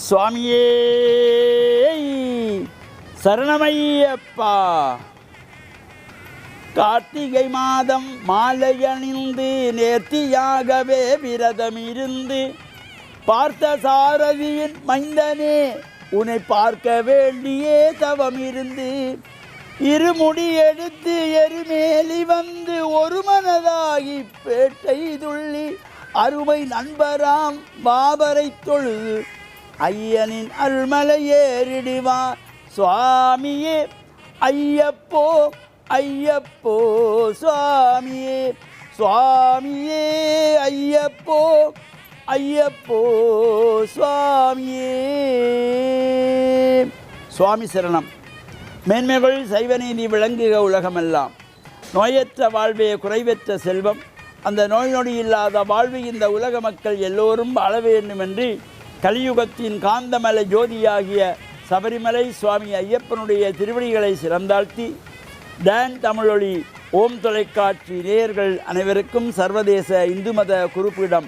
சுவாமியே சரணமையப்பா. கார்த்திகை மாதம் மாலை அணிந்து நேர்த்தியாகவே விரதமிருந்து பார்த்த சாரதியின் மைந்தனே உன்னை பார்க்க வேண்டியே தவமிருந்து இருமுடி எடுத்து எருமேலி வந்து ஒரு மனதாகி பேட்டை துள்ளி அருமை நண்பராம் பாபரை தொழுது ஐயனின் அருள்மலை ஏறிடுவா. சுவாமியே ஐயப்போ ஐயப்போ சுவாமியே சுவாமியே ஐயப்போ ஐயப்போ சுவாமியே. சுவாமி சரணம். மேன்மைகள் சைவநீதி விளங்குக உலகமெல்லாம். நோயற்ற வாழ்வே குறைவற்ற செல்வம். அந்த நோய் நொடி இல்லாத வாழ்வு இந்த உலக மக்கள் எல்லோரும் வாழ வேண்டும் என்று கலியுகத்தின் காந்தமலை ஜோதியாகிய சபரிமலை சுவாமி ஐயப்பனுடைய திருவடிகளை சிறந்தாழ்த்தி டான் தமிழொலி ஓம் தொலைக்காட்சி நேயர்கள் அனைவருக்கும் சர்வதேச இந்து மத குறிப்பிடம்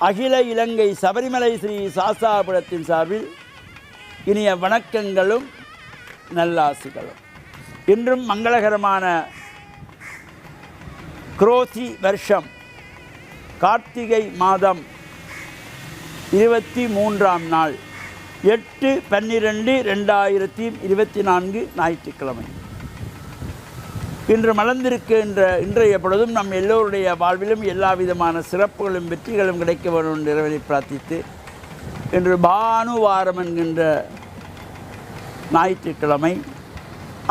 அகில இலங்கை சபரிமலை ஸ்ரீ சாஸ்தாபுரத்தின் சார்பில் இனிய வணக்கங்களும் நல்லாசிகளும். இன்றும் மங்களகரமான குரோசி வருஷம் கார்த்திகை மாதம் 23ஆம் நாள் 8/12/2024 ஞாயிற்றுக்கிழமை. இன்று மலர்ந்திருக்கின்ற இன்றைய பொழுதும் நம் எல்லோருடைய வாழ்விலும் எல்லா விதமான சிறப்புகளும் வெற்றிகளும் கிடைக்க வேண்டும் என்று இறைவனை பிரார்த்தித்து இன்று பானுவாரம் என்கின்ற ஞாயிற்றுக்கிழமை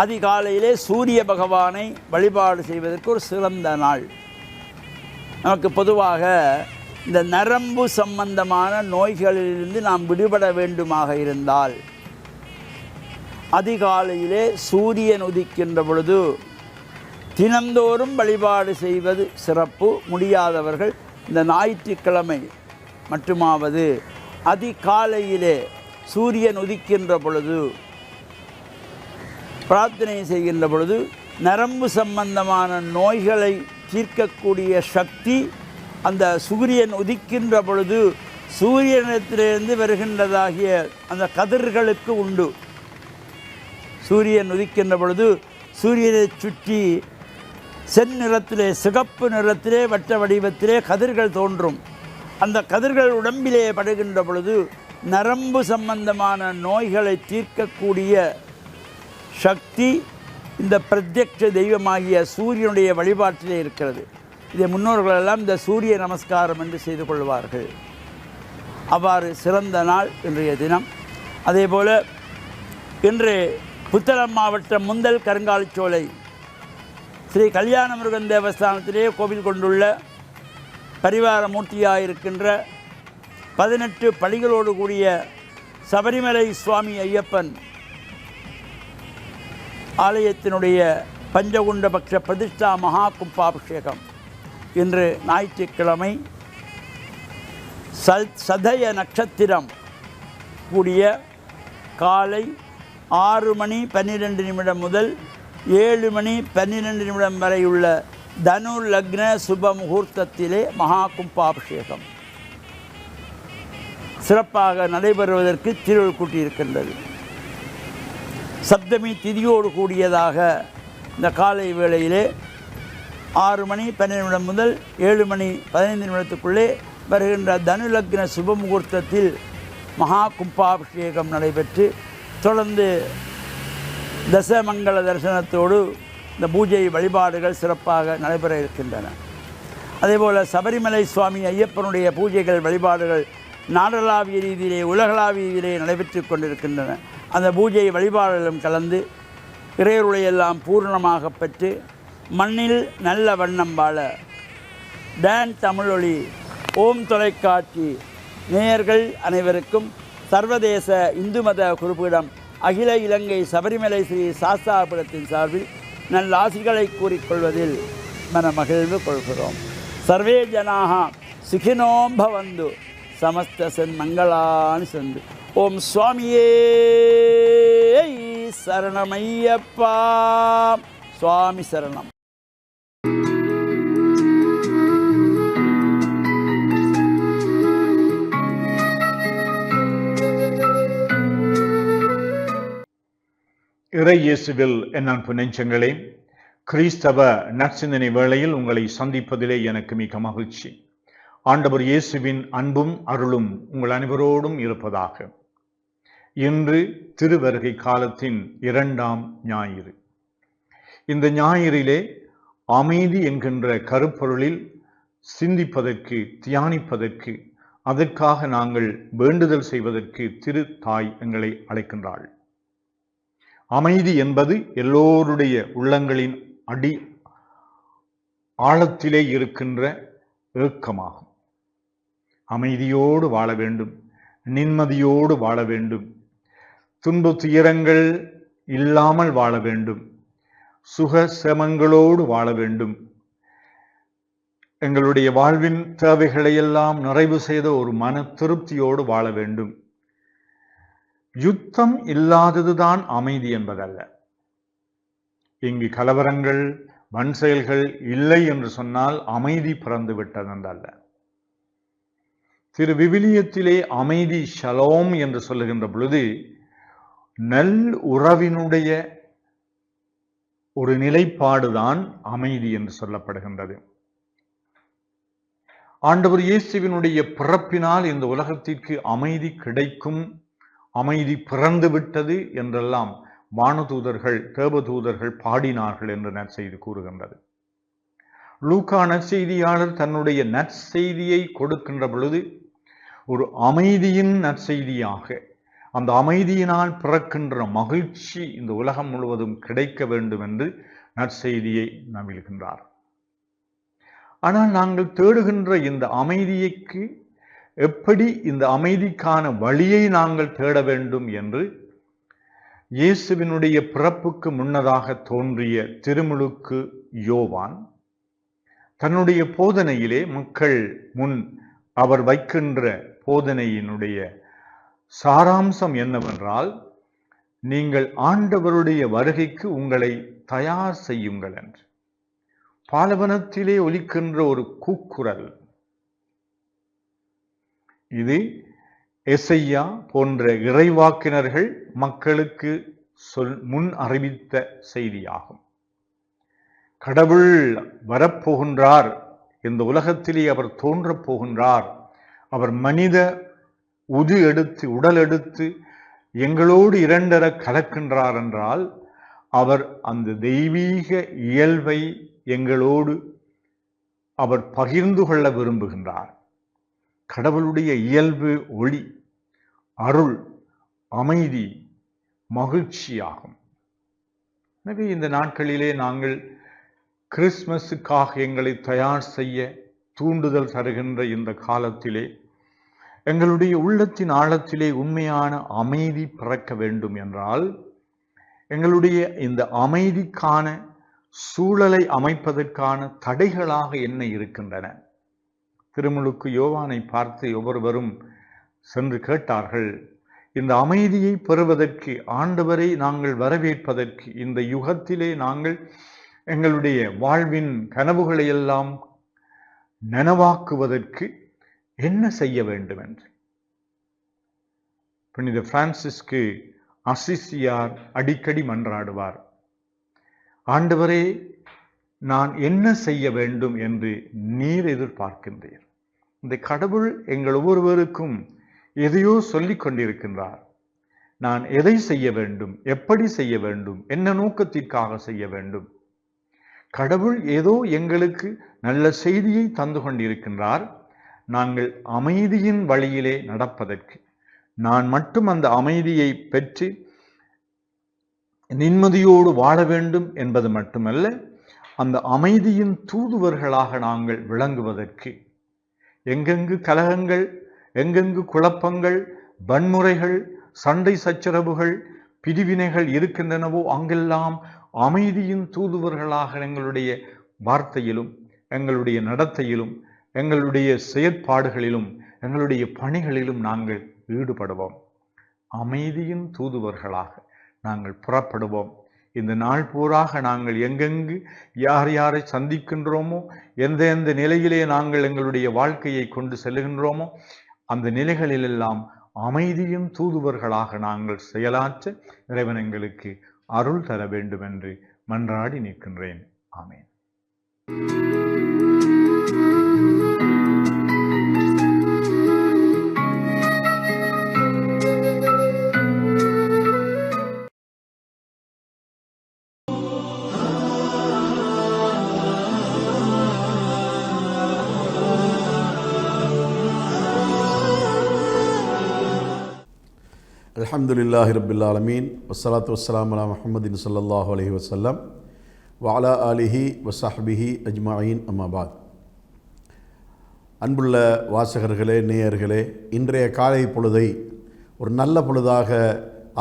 அதிகாலையிலே சூரிய பகவானை வழிபாடு செய்வதற்கு ஒரு சிறந்த நாள். நமக்கு பொதுவாக இந்த நரம்பு சம்பந்தமான நோய்களிலிருந்து நாம் விடுபட வேண்டுமாக இருந்தால் அதிகாலையிலே சூரியன் உதிக்கின்ற பொழுது தினந்தோறும் வழிபாடு செய்வது சிறப்பு. முடியாதவர்கள் இந்த ஞாயிற்றுக்கிழமை மட்டுமாவது அதிகாலையிலே சூரியன் உதிக்கின்ற பொழுது பிரார்த்தனை செய்கின்ற பொழுது நரம்பு சம்பந்தமான நோய்களை தீர்க்கக்கூடிய சக்தி அந்த சூரியன் உதிக்கின்ற பொழுது சூரியனிடத்திலிருந்து வருகின்றதாகிய அந்த கதிர்களுக்கு உண்டு. சூரியன் உதிக்கின்ற பொழுது சூரியனை சுற்றி செந்நிறத்திலே சிகப்பு நிறத்திலே வட்ட வடிவத்திலே கதிர்கள் தோன்றும். அந்த கதிர்கள் உடம்பிலே படுகின்ற பொழுது நரம்பு சம்பந்தமான நோய்களை தீர்க்கக்கூடிய சக்தி இந்த பிரத்யட்ச தெய்வமாகிய சூரியனுடைய வழிபாட்டிலே இருக்கிறது. இதை முன்னோர்களெல்லாம் இந்த சூரிய நமஸ்காரம் என்று செய்து கொள்வார்கள். அவ்வாறு சிறந்த நாள் இன்றைய தினம். அதேபோல் இன்று புத்தளம் மாவட்டம் முந்தல் கருங்காலிச்சோலை ஸ்ரீ கல்யாண முருகன் தேவஸ்தானத்திலே கோவில் கொண்டுள்ள பரிவார மூர்த்தியாக இருக்கின்ற 18 படிகளோடு கூடிய சபரிமலை சுவாமி ஐயப்பன் ஆலயத்தினுடைய பஞ்சகுண்ட பக்ஷ பிரதிஷ்டா மகா கும்பாபிஷேகம் இன்று ஞாயிற்றுக்கிழமை சதய நட்சத்திரம் கூடிய காலை 6:12 முதல் 7:12 வரை உள்ள தனு லக்ன சுப முகூர்த்தத்திலே மகா கும்பாபிஷேகம் சிறப்பாக நடைபெறுவதற்கு திருவிழா கூட்டியிருக்கின்றது. சப்தமி திதியோடு கூடியதாக இந்த காலை வேளையிலே 6:12 முதல் 7:15 வருகின்ற தனுலக்ன சுப முகூர்த்தத்தில் மகா கும்பாபிஷேகம் நடைபெற்று தொடர்ந்து தசமங்கள தரிசனத்தோடு இந்த பூஜை வழிபாடுகள் சிறப்பாக நடைபெற இருக்கின்றன. அதேபோல் சபரிமலை சுவாமி ஐயப்பனுடைய பூஜைகள் வழிபாடுகள் நாடளாவிய ரீதியிலே உலகளாவிய ரீதியிலே நடைபெற்று கொண்டிருக்கின்றன. அந்த பூஜை வழிபாடுகளும் கலந்து இறையருளையெல்லாம் பூர்ணமாக பெற்று மண்ணில் நல்ல வண்ணம் வாழ டான் தமிழொலி ஓம் தொலைக்காட்சி நேயர்கள் அனைவருக்கும் சர்வதேச இந்து மத குறிப்பிடம் அகில இலங்கை சபரிமலை ஸ்ரீ சாஸ்தாபுரத்தின் சார்பில் நல்ல ஆசிகளை கூறிக்கொள்வதில் மன மகிழ்வு கொள்கிறோம். சர்வே ஜனாக சுகினோம் பவந்து சமஸ்த சன்மங்களானி சந்து. ஓம் சுவாமியே சரணமையப்பா. சுவாமி சரணம். இறை இயேசுவில் என் அன்பு நெஞ்சங்களே, கிறிஸ்தவ நற்சிந்தனை வேளையில் உங்களை சந்திப்பதிலே எனக்கு மிக மகிழ்ச்சி. ஆண்டவர் இயேசுவின் அன்பும் அருளும் உங்கள் அனைவரோடும் இருப்பதாக. இன்று திருவருகை காலத்தின் 2ஆம் ஞாயிறு. இந்த ஞாயிறிலே அமைதி என்கின்ற கருப்பொருளில் சிந்திப்பதற்கு, தியானிப்பதற்கு, அதற்காக நாங்கள் வேண்டுதல் செய்வதற்கு திரு தாய் எங்களை அழைக்கின்றாள். அமைதி என்பது எல்லோருடைய உள்ளங்களின் அடி ஆழத்திலே இருக்கின்ற ஏக்கமாகும். அமைதியோடு வாழ வேண்டும், நிம்மதியோடு வாழ வேண்டும், துன்ப துயரங்கள் இல்லாமல் வாழ வேண்டும், சுக சேமங்களோடு வாழ வேண்டும், எங்களுடைய வாழ்வின் தேவைகளை எல்லாம் நிறைவு செய்த ஒரு மன திருப்தியோடு வாழ வேண்டும். யுத்தம் இல்லாததுதான் அமைதி என்பதல்ல. இங்கு கலவரங்கள், வன் செயல்கள் இல்லை என்று சொன்னால் அமைதி பிறந்து விட்டதென்றல்ல. திரு விவிலியத்திலே அமைதி ஷலோம் என்று சொல்லுகின்ற பொழுது நல் உறவினுடைய ஒரு நிலைப்பாடுதான் அமைதி என்று சொல்லப்படுகின்றது. ஆண்டவர் இயேசுவினுடைய பிறப்பினால் இந்த உலகத்திற்கு அமைதி கிடைக்கும், அமைதி பிறந்து விட்டது என்றெல்லாம் வானதூதர்கள், தேவதூதர்கள் பாடினார்கள் என்று நற்செய்தி கூறுகின்றது. லூக்கா நற்செய்தியாளர் தன்னுடைய நற்செய்தியை கொடுக்கின்ற பொழுது ஒரு அமைதியின் நற்செய்தியாக, அந்த அமைதியினால் பிறக்கின்ற மகிழ்ச்சி இந்த உலகம் முழுவதும் கிடைக்க வேண்டும் என்று நற்செய்தியை நம்பிக்கின்றார். ஆனால் நாங்கள் தேடுகின்ற இந்த அமைதிக்கு எப்படி, இந்த அமைதிக்கான வழியை நாங்கள் தேட வேண்டும் என்று இயேசுவினுடைய பிறப்புக்கு முன்னதாக தோன்றிய திருமுழுக்கு யோவான் தன்னுடைய போதனையிலே மக்கள் முன் அவர் வைக்கின்ற போதனையினுடைய சாராம்சம் என்னவென்றால், நீங்கள் ஆண்டவருடைய வருகைக்கு உங்களை தயார் செய்யுங்கள் என்று. பாலைவனத்திலே ஒலிக்கின்ற ஒரு கூக்குரல் இது. எசையா போன்ற இறைவாக்கினர்கள் மக்களுக்கு முன் அறிவித்த செய்தியாகும். கடவுள் வரப்போகின்றார், இந்த உலகத்திலே அவர் தோன்றப் போகின்றார், அவர் மனித உடல் எடுத்து எங்களோடு இரண்டர கலக்கின்றார் என்றால் அவர் அந்த தெய்வீக இயல்பை எங்களோடு அவர் பகிர்ந்து கொள்ள விரும்புகின்றார். கடவுளுடைய இயல்பு ஒளி, அருள், அமைதி, மகிழ்ச்சியாகும். எனவே இந்த நாட்களிலே நாங்கள் கிறிஸ்துமஸுக்காக எங்களை தயார் செய்ய தூண்டுதல் தருகின்ற இந்த காலத்திலே எங்களுடைய உள்ளத்தின் ஆழத்திலே உண்மையான அமைதி பிறக்க வேண்டும் என்றால், எங்களுடைய இந்த அமைதிக்கான சூழலை அமைப்பதற்கான தடைகளாக என்ன இருக்கின்றன? திருமுழுக்கு யோவானை பார்த்து ஒவ்வொருவரும் சென்று கேட்டார்கள், இந்த அமைதியை பெறுவதற்கு, ஆண்டவரை நாங்கள் வரவேற்பதற்கு, இந்த யுகத்திலே நாங்கள் எங்களுடைய வாழ்வின் கனவுகளை எல்லாம் நனவாக்குவதற்கு என்ன செய்ய வேண்டும் என்று. புனித பிரான்சிஸ்கு அசிசியார் அடிக்கடி மன்றாடுவார், ஆண்டவரே, நான் என்ன செய்ய வேண்டும் என்று நீர் எதிர்பார்க்கின்றீர்? இந்த கடவுள் எங்கள் ஒவ்வொருவருக்கும் எதையோ சொல்லிக் கொண்டிருக்கின்றார். நான் எதை செய்ய வேண்டும், எப்படி செய்ய வேண்டும், என்ன நோக்கத்திற்காக செய்ய வேண்டும்? கடவுள் ஏதோ எங்களுக்கு நல்ல செய்தியை தந்து கொண்டிருக்கின்றார். நாங்கள் அமைதியின் வழியிலே நடப்பதற்கு, நான் மட்டும் அந்த அமைதியை பெற்று நிம்மதியோடு வாழ வேண்டும் என்பது மட்டுமல்ல, அந்த அமைதியின் தூதுவர்களாக நாங்கள் விளங்குவதற்கு, எங்கெங்கு கலகங்கள், எங்கெங்கு குழப்பங்கள், வன்முறைகள், சண்டை சச்சரவுகள், பிரிவினைகள் இருக்கின்றனவோ அங்கெல்லாம் அமைதியின் தூதுவர்களாக எங்களுடைய வார்த்தையிலும், எங்களுடைய நடத்தையிலும், எங்களுடைய செயற்பாடுகளிலும், எங்களுடைய பணிகளிலும் நாங்கள் ஈடுபடுவோம். அமைதியின் தூதுவர்களாக நாங்கள் புறப்படுவோம். இந்த நாள் பூராக நாங்கள் எங்கெங்கு யார் யாரை சந்திக்கின்றோமோ, எந்த நிலையிலே நாங்கள் எங்களுடைய வாழ்க்கையை கொண்டு செல்லுகின்றோமோ, அந்த நிலைகளிலெல்லாம் அமைதியின் தூதுவர்களாக நாங்கள் செயலாற்ற இறைவன் எங்களுக்கு அருள் தர வேண்டும் என்று மன்றாடி நிற்கின்றேன். ஆமேன். அல்ஹம்துலில்லாஹி ரப்பில் ஆலமீன் வஸ்ஸலாத்து வஸ்ஸலாமு அலா முஹம்மதின் ஸல்லல்லாஹு அலைஹி வஸல்லம் வ அலா ஆலிஹி வஸஹ்பிஹி அஜ்மஈன் அம்மா பாத். அன்புள்ள வாசகர்களே, நேயர்களே, இன்றைய காலை பொழுதை ஒரு நல்ல பொழுதாக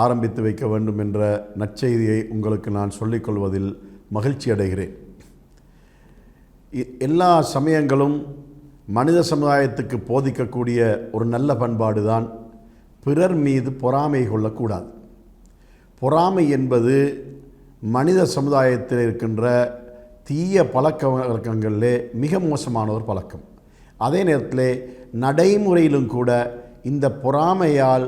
ஆரம்பித்து வைக்க வேண்டும் என்ற நற்செய்தியை உங்களுக்கு நான் சொல்லிக்கொள்வதில் மகிழ்ச்சி அடைகிறேன். எல்லா சமயங்களும் மனித சமுதாயத்துக்கு போதிக்கக்கூடிய ஒரு நல்ல பண்பாடு தான் பிறர் மீது பொறாமை கொள்ளக்கூடாது. பொறாமை என்பது மனித சமுதாயத்தில் இருக்கின்ற தீய பழக்க வழக்கங்களிலே மிக மோசமான ஒரு பழக்கம். அதே நேரத்தில் நடைமுறையிலும் கூட இந்த பொறாமையால்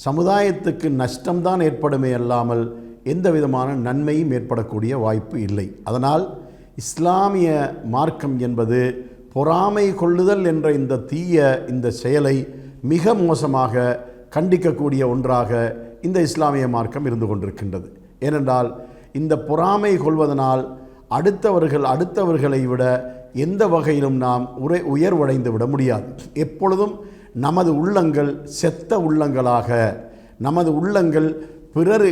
சமுதாயத்துக்கு நஷ்டம்தான் ஏற்படுமே அல்லாமல் எந்த விதமான நன்மையும் ஏற்படக்கூடிய வாய்ப்பு இல்லை. அதனால் இஸ்லாமிய மார்க்கம் என்பது பொறாமை கொள்ளுதல் என்ற இந்த செயலை மிக மோசமாக கண்டிக்கக்கூடிய ஒன்றாக இந்த இஸ்லாமிய மார்க்கம் இருந்து கொண்டிருக்கின்றது. ஏனென்றால் இந்த பொறாமை கொள்வதனால் அடுத்தவர்களை விட எந்த வகையிலும் நாம் உயர்வடைந்து விட முடியாது. எப்பொழுதும் நமது உள்ளங்கள் செத்த உள்ளங்களாக, நமது உள்ளங்கள் பிறர்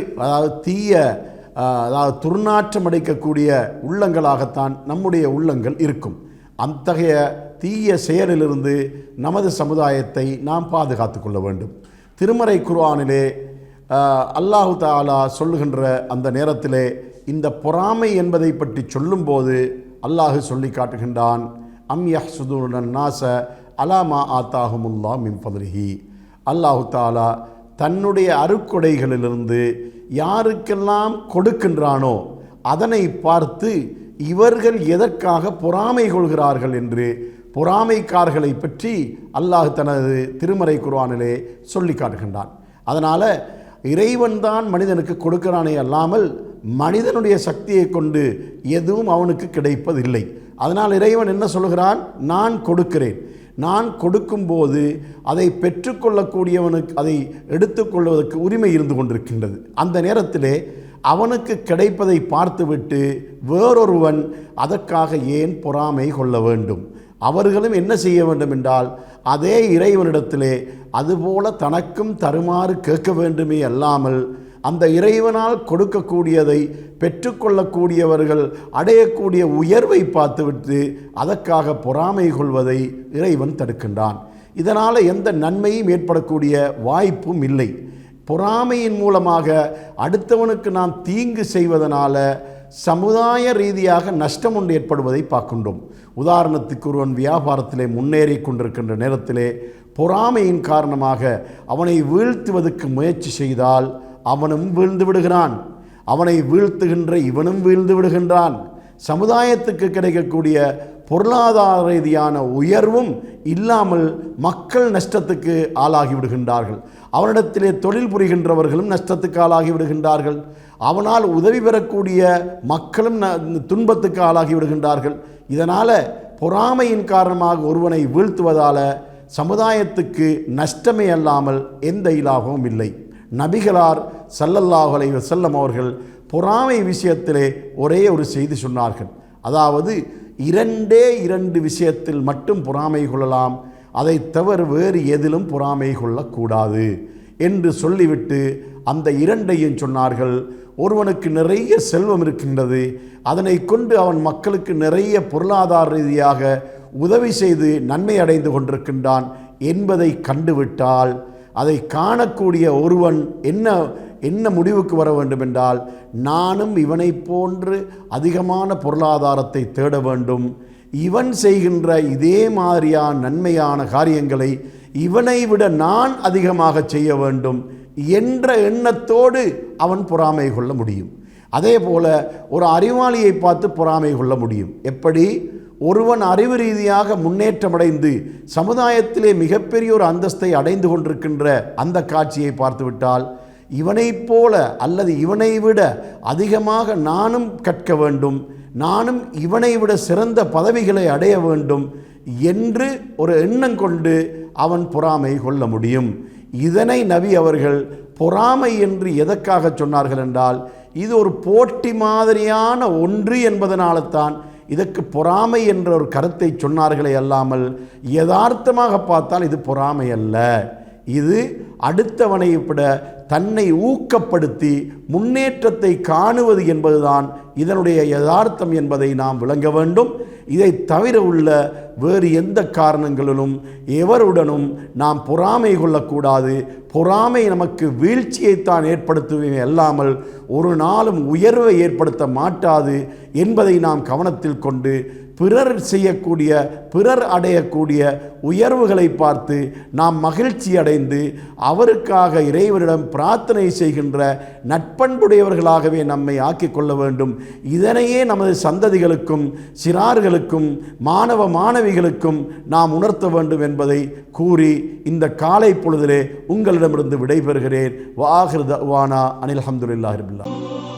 துர்நாற்றம் அடைக்கக்கூடிய உள்ளங்களாகத்தான் நம்முடைய உள்ளங்கள் இருக்கும். அத்தகைய தீய செயலிலிருந்து நமது சமுதாயத்தை நாம் பாதுகாத்து கொள்ள வேண்டும். திருமறை குர்ஆனிலே அல்லாஹு தஆலா சொல்லுகின்ற அந்த நேரத்திலே இந்த பொறாமை என்பதை பற்றி சொல்லும்போது அல்லாஹ் சொல்லி காட்டுகின்றான், அம் யஹ்சுதுன நாஸ அலா மா ஆத்தாஹுமுல்லாஹ் மின் ஃபத்லிஹி. அல்லாஹு தஆலா தன்னுடைய அருட்கொடைகளிலிருந்து யாருக்கெல்லாம் கொடுக்கின்றானோ அதனை பார்த்து இவர்கள் எதற்காக பொறாமை கொள்கிறார்கள் என்று பொறாமைக்காரர்களை பற்றி அல்லாஹ் தனது திருமறை குர்ஆனிலே சொல்லி காட்டுகின்றான். அதனால் இறைவன்தான் மனிதனுக்கு கொடுக்கிறானே அல்லாமல் மனிதனுடைய சக்தியை கொண்டு எதுவும் அவனுக்கு கிடைப்பதில்லை. அதனால் இறைவன் என்ன சொல்கிறான்? நான் கொடுக்கிறேன். நான் கொடுக்கும்போது அதை பெற்றுக்கொள்ளக்கூடியவனுக்கு அதை எடுத்துக்கொள்வதற்கு உரிமை இருந்து கொண்டிருக்கின்றது. அந்த நேரத்திலே அவனுக்கு கிடைப்பதை பார்த்துவிட்டு வேறொருவன் அதற்காக ஏன் பொறாமை கொள்ள வேண்டும்? அவர்களும் என்ன செய்ய வேண்டும் என்றால் அதே இறைவனிடத்திலே அதுபோல தனக்கும் தருமாறு கேட்க வேண்டுமே அல்லாமல் அந்த இறைவனால் கொடுக்கக்கூடியதை பெற்றுக்கொள்ளக்கூடியவர்கள் அடையக்கூடிய உயர்வை பார்த்துவிட்டு அதற்காக பொறாமை கொள்வதை இறைவன் தடுக்கின்றான். இதனால் எந்த நன்மையும் ஏற்படக்கூடிய வாய்ப்பும் இல்லை. பொறாமையின் மூலமாக அடுத்தவனுக்கு நாம் தீங்கு செய்வதனால சமுதாய ரீதியாக நஷ்டம் ஒன்று ஏற்படுவதை பார்க்கின்றோம். உதாரணத்துக்கு ஒருவன் வியாபாரத்திலே முன்னேறி கொண்டிருக்கின்ற நேரத்திலே பொறாமையின் காரணமாக அவனை வீழ்த்துவதற்கு முயற்சி செய்தால் அவனும் வீழ்ந்து விடுகிறான். அவனை வீழ்த்துகின்ற இவனும் வீழ்ந்து விடுகின்றான். சமுதாயத்துக்கு கிடைக்கக்கூடிய பொருளாதார ரீதியான உயர்வும் இல்லாமல் மக்கள் நஷ்டத்துக்கு ஆளாகி விடுகின்றார்கள். அவனிடத்திலே தொழில் புரிகின்றவர்களும் நஷ்டத்துக்கு ஆளாகி விடுகின்றார்கள். அவனால் உதவி பெறக்கூடிய மக்களும் துன்பத்துக்கு ஆளாகி விடுகின்றார்கள். இதனால் பொறாமையின் காரணமாக ஒருவனை வீழ்த்துவதால் சமுதாயத்துக்கு நஷ்டமே அல்லாமல் எந்த இலாபமும் இல்லை. நபிகளார் ஸல்லல்லாஹு அலைஹி வஸல்லம் அவர்கள் பொறாமை விஷயத்திலே ஒரே ஒரு செய்தி சொன்னார்கள். அதாவது 2 விஷயத்தில் மட்டும் பொறாமை கொள்ளலாம், அதை தவிர வேறு எதிலும் பொறாமை கொள்ளக்கூடாது என்று சொல்லிவிட்டு அந்த 2ஐயும் சொன்னார்கள். ஒருவனுக்கு நிறைய செல்வம் இருக்கின்றது, அதனை கொண்டு அவன் மக்களுக்கு நிறைய பொருளாதார ரீதியாக உதவி செய்து நன்மை அடைந்து கொண்டிருக்கின்றான் என்பதை கண்டுவிட்டால் அதை காணக்கூடிய ஒருவன் என்ன முடிவுக்கு வர வேண்டும் என்றால், நானும் இவனை போன்று அதிகமான பொருளாதாரத்தை தேட வேண்டும், இவன் செய்கின்ற இதே மாதிரியான நன்மையான காரியங்களை இவனை விட நான் அதிகமாக செய்ய வேண்டும் என்ற எண்ணத்தோடு அவன் பொறாமை கொள்ள முடியும். அதே போல ஒரு அறிவாளியை பார்த்து பொறாமை கொள்ள முடியும். எப்படி? ஒருவன் அறிவு ரீதியாக முன்னேற்றமடைந்து சமுதாயத்திலே மிகப்பெரிய ஒரு அந்தஸ்தை அடைந்து கொண்டிருக்கின்ற அந்த காட்சியை பார்த்துவிட்டால் இவனைப் போல அல்லது இவனை விட அதிகமாக நானும் கற்க வேண்டும், நானும் இவனை விட சிறந்த பதவிகளை அடைய வேண்டும் என்று ஒரு எண்ணம் கொண்டு அவன் பொறாமை கொள்ள முடியும். இதனை நபி அவர்கள் பொறாமை என்று எதற்காக சொன்னார்கள் என்றால், இது ஒரு போட்டி மாதிரியான ஒன்று என்பதனால்தான் இதற்கு பொறாமை என்ற ஒரு கருத்தை சொன்னார்களே அல்லாமல், யதார்த்தமாக பார்த்தால் இது பொறாமை அல்ல. இது அடுத்தவனை விட தன்னை ஊக்கப்படுத்தி முன்னேற்றத்தை காணுவது என்பதுதான் இதனுடைய யதார்த்தம் என்பதை நாம் விளங்க வேண்டும். இதை தவிர உள்ள வேறு எந்த காரணங்களிலும் எவருடனும் நாம் பொறாமை கொள்ளக்கூடாது. பொறாமை நமக்கு வீழ்ச்சியைத்தான் ஏற்படுத்துவே அல்லாமல் ஒரு நாளும் உயர்வை ஏற்படுத்த மாட்டாது என்பதை நாம் கவனத்தில் கொண்டு பிறர் செய்யக்கூடிய, பிறர் அடையக்கூடிய உயர்வுகளை பார்த்து நாம் மகிழ்ச்சி அடைந்து அவருக்காக இறைவனிடம் பிரார்த்தனை செய்கின்ற நட்பண்புடையவர்களாகவே நம்மை ஆக்கிக் கொள்ள வேண்டும். இதனையே நமது சந்ததிகளுக்கும் சிறார்களுக்கும் மாணவ மாணவிகளுக்கும் நாம் உணர்த்த வேண்டும் என்பதை கூறி இந்த காலை பொழுதிலே உங்களிடமிருந்து விடைபெறுகிறேன். வாஹிர் தஅவானா அனில் ஹம்துலில்லாஹி ரப்பில் ஆலமீன்.